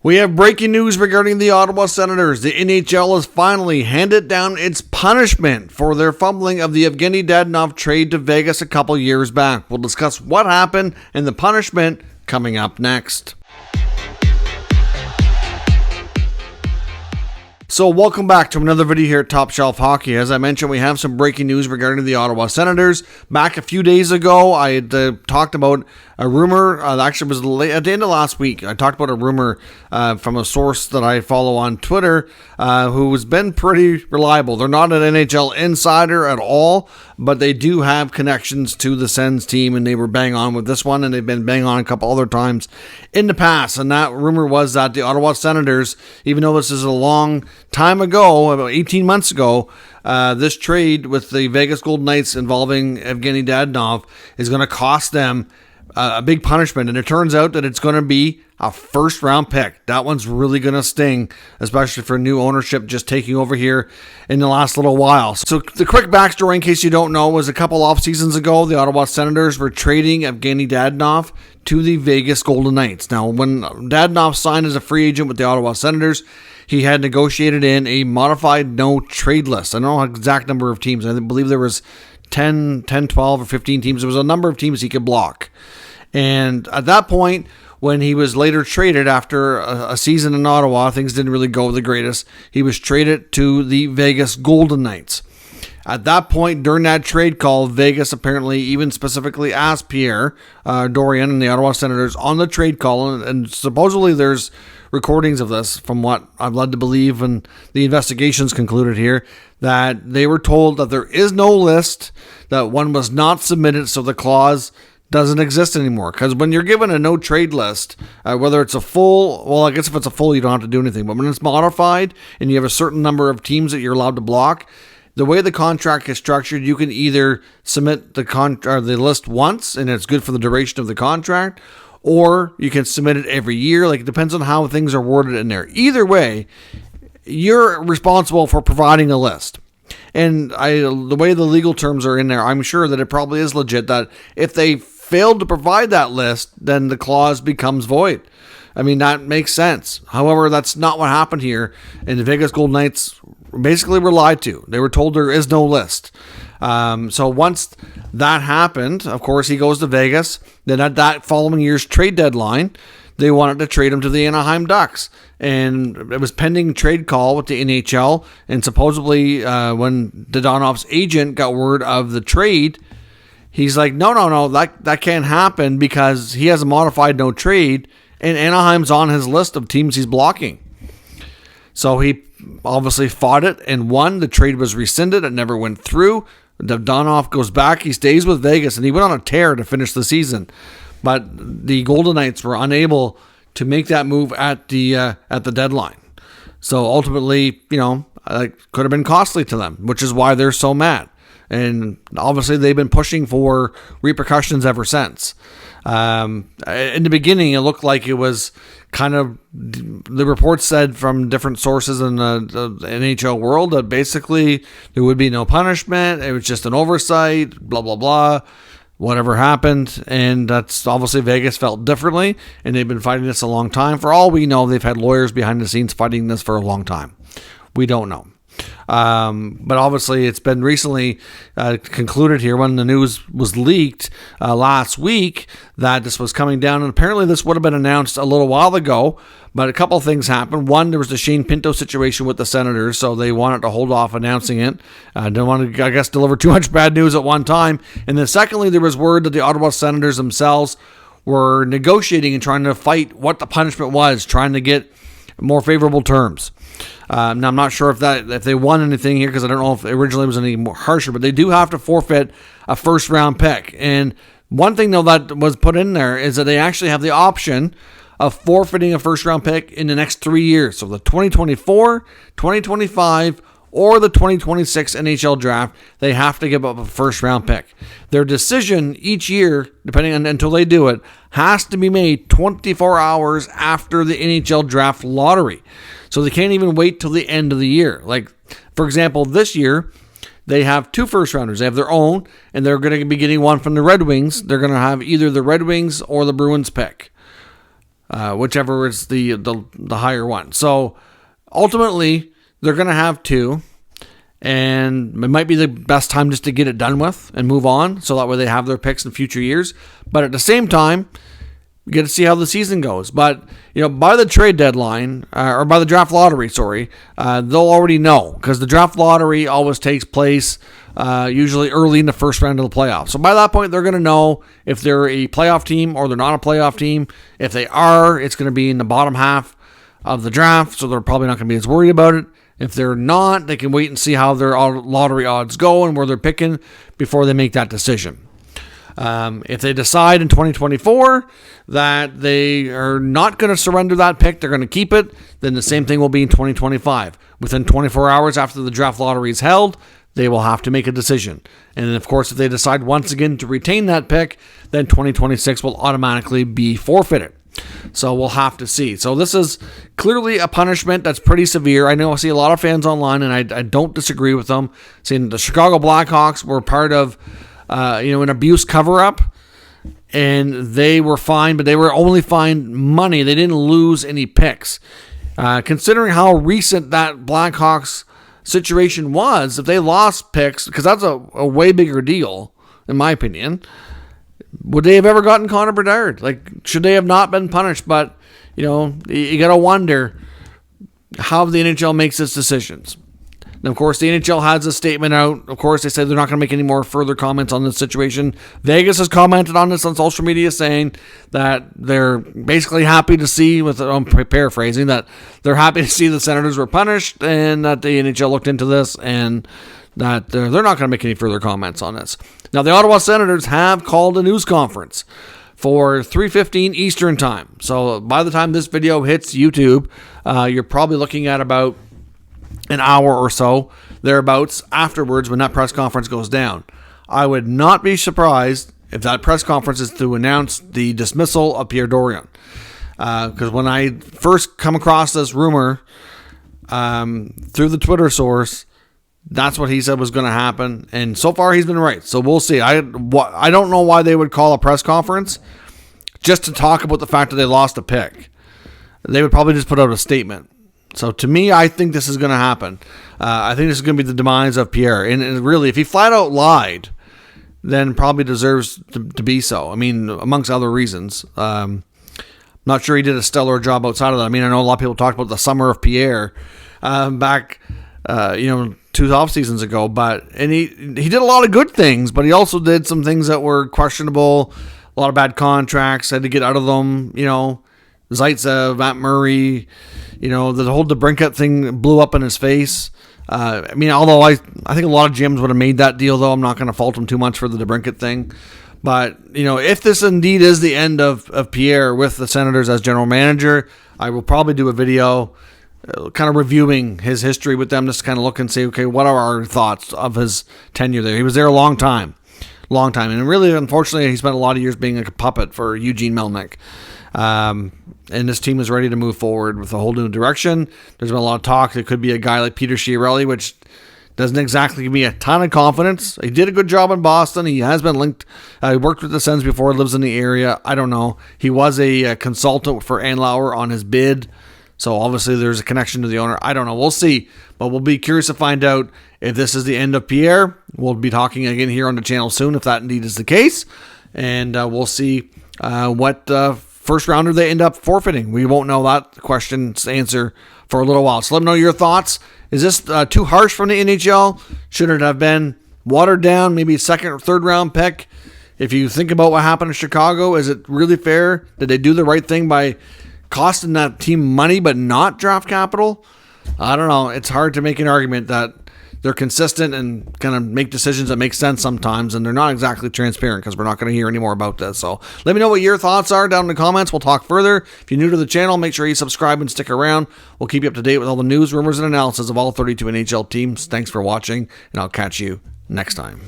We have breaking news regarding the Ottawa Senators. The NHL has finally handed down its punishment for their fumbling of the Evgeny Dadonov trade to Vegas a couple years back. We'll discuss what happened and the punishment coming up next. So welcome back to another video here at Top Shelf Hockey. As I mentioned, we have some breaking news regarding the Ottawa Senators. Back a few days ago, I had talked about a rumor. Actually, it was at the end of last week. I talked about a rumor from a source that I follow on Twitter who's been pretty reliable. They're not an NHL insider at all, but they do have connections to the Sens team, and they were bang on with this one, and they've been bang on a couple other times in the past. And that rumor was that the Ottawa Senators, even though this is a long time ago, about 18 months ago, this trade with the Vegas Golden Knights involving Evgeny Dadonov is going to cost them a big punishment, and it turns out that it's going to be a first-round pick. That one's really going to sting, especially for new ownership just taking over here in the last little while. So the quick backstory, in case you don't know, was a couple off seasons ago, the Ottawa Senators were trading Evgeny Dadonov to the Vegas Golden Knights. Now, when Dadonov signed as a free agent with the Ottawa Senators, he had negotiated in a modified no-trade list. I don't know the exact number of teams. I believe there was 10, 12, or 15 teams. There was a number of teams he could block. And at that point, when he was later traded after a season in Ottawa, things didn't really go the greatest. He was traded to the Vegas Golden Knights. At that point, during that trade call, Vegas apparently even specifically asked Pierre Dorion and the Ottawa Senators on the trade call, and supposedly there's recordings of this from what I'm led to believe, and the investigations concluded here, that they were told that there is no list, that one was not submitted, so the clause doesn't exist anymore. Because when you're given a no trade list, whether it's a full, well, I guess if it's a full, you don't have to do anything. But when it's modified and you have a certain number of teams that you're allowed to block, the way the contract is structured, you can either submit the list once and it's good for the duration of the contract, or you can submit it every year. Like, it depends on how things are worded in there. Either way, you're responsible for providing a list. And the way the legal terms are in there, I'm sure that it probably is legit that if they failed to provide that list, then the clause becomes void. I mean, that makes sense. However, that's not what happened here, and the Vegas Golden Knights basically were lied to. They were told there is no list. So once that happened, of course, he goes to Vegas. Then at that following year's trade deadline, they wanted to trade him to the Anaheim Ducks. And it was pending trade call with the NHL. And supposedly when Dadonov's agent got word of the trade, he's like, no, that can't happen because he has a modified no trade. And Anaheim's on his list of teams he's blocking. So he obviously fought it and won. The trade was rescinded. It never went through. Dadonov goes back. He stays with Vegas, and he went on a tear to finish the season. But the Golden Knights were unable to make that move at the deadline. So ultimately, it could have been costly to them, which is why they're so mad. And obviously, they've been pushing for repercussions ever since. In the beginning, it looked like it was kind of, the reports said from different sources in the NHL world that basically there would be no punishment. It was just an oversight, blah, blah, blah, whatever happened. And that's obviously Vegas felt differently, and they've been fighting this a long time. For all we know, they've had lawyers behind the scenes fighting this for a long time. We don't know. But obviously it's been recently concluded here when the news was leaked last week that this was coming down, and apparently this would have been announced a little while ago, but a couple of things happened. One, there was the Shane Pinto situation with the Senators, so they wanted to hold off announcing it. Didn't want to, I guess, deliver too much bad news at one time. And then secondly, there was word that the Ottawa Senators themselves were negotiating and trying to fight what the punishment was, trying to get more favorable terms. Now, I'm not sure if they won anything here, because I don't know if originally it was any more harsher, but they do have to forfeit a first-round pick. And one thing, though, that was put in there is that they actually have the option of forfeiting a first-round pick in the next 3 years. So the 2024, 2025, or the 2026 NHL draft, they have to give up a first-round pick. Their decision each year, depending on until they do it, has to be made 24 hours after the NHL draft lottery. So they can't even wait till the end of the year. Like, for example, this year, they have 2 first-rounders. They have their own, and they're going to be getting one from the Red Wings. They're going to have either the Red Wings or the Bruins pick. whichever is the higher one. So ultimately, they're going to have 2. And it might be the best time just to get it done with and move on, so that way they have their picks in future years. But at the same time, we get to see how the season goes. But, by the trade deadline, or by the draft lottery, they'll already know, because the draft lottery always takes place usually early in the first round of the playoffs. So by that point, they're going to know if they're a playoff team or they're not a playoff team. If they are, it's going to be in the bottom half of the draft, so they're probably not going to be as worried about it. If they're not, they can wait and see how their lottery odds go and where they're picking before they make that decision. If they decide in 2024 that they are not going to surrender that pick, they're going to keep it, then the same thing will be in 2025. Within 24 hours after the draft lottery is held, they will have to make a decision. And then, of course, if they decide once again to retain that pick, then 2026 will automatically be forfeited. So we'll have to see. So this is clearly a punishment that's pretty severe. I know I see a lot of fans online, and I don't disagree with them, saying the Chicago Blackhawks were part of an abuse cover-up, and they were fined, but they were only fined money. They didn't lose any picks. Considering how recent that Blackhawks situation was, if they lost picks, because that's a way bigger deal, in my opinion, would they have ever gotten Connor Bedard? Should they have not been punished? But, you got to wonder how the NHL makes its decisions. And, of course, the NHL has a statement out. Of course, they said they're not going to make any more further comments on this situation. Vegas has commented on this on social media, saying that they're basically happy to see, I'm paraphrasing, that they're happy to see the Senators were punished and that the NHL looked into this and that they're not going to make any further comments on this. Now, the Ottawa Senators have called a news conference for 3:15 Eastern Time. So by the time this video hits YouTube, you're probably looking at about an hour or so, thereabouts, afterwards when that press conference goes down. I would not be surprised if that press conference is to announce the dismissal of Pierre Dorion. Because when I first come across this rumor through the Twitter source, that's what he said was going to happen, and so far he's been right. So we'll see. I don't know why they would call a press conference just to talk about the fact that they lost a pick. They would probably just put out a statement. So to me, I think this is going to happen. I think this is going to be the demise of Pierre. And really, if he flat out lied, then probably deserves to be so. I mean, amongst other reasons. Not sure he did a stellar job outside of that. I mean, I know a lot of people talked about the summer of Pierre back 2 off seasons ago, and he did a lot of good things, but he also did some things that were questionable. A lot of bad contracts, had to get out of them. Zaitsev, Matt Murray, the whole DeBrincat thing blew up in his face. Although I think a lot of GMs would have made that deal, though I'm not going to fault him too much for the DeBrincat thing. But if this indeed is the end of Pierre with the Senators as general manager, I will probably do a video kind of reviewing his history with them, just to kind of look and say, okay, what are our thoughts of his tenure there? He was there a long time. And really, unfortunately, he spent a lot of years being like a puppet for Eugene Melnyk. And this team is ready to move forward with a whole new direction. There's been a lot of talk. It could be a guy like Peter Chiarelli, which doesn't exactly give me a ton of confidence. He did a good job in Boston. He has been linked. He worked with the Sens before, lives in the area. I don't know. He was a consultant for Andlauer on his bid. So obviously there's a connection to the owner. I don't know. We'll see. But we'll be curious to find out if this is the end of Pierre. We'll be talking again here on the channel soon if that indeed is the case. And we'll see what first rounder they end up forfeiting. We won't know that question's answer for a little while. So let me know your thoughts. Is this too harsh from the NHL? Should it have been watered down, maybe a second or third round pick? If you think about what happened in Chicago, is it really fair? Did they do the right thing by costing that team money but not draft capital? I don't know. It's hard to make an argument that they're consistent and kind of make decisions that make sense sometimes, and they're not exactly transparent because we're not going to hear any more about this. So let me know what your thoughts are down in the comments. We'll talk further. If you're new to the channel, make sure you subscribe and stick around. We'll keep you up to date with all the news, rumors, and analysis of all 32 NHL teams. Thanks for watching, and I'll catch you next time.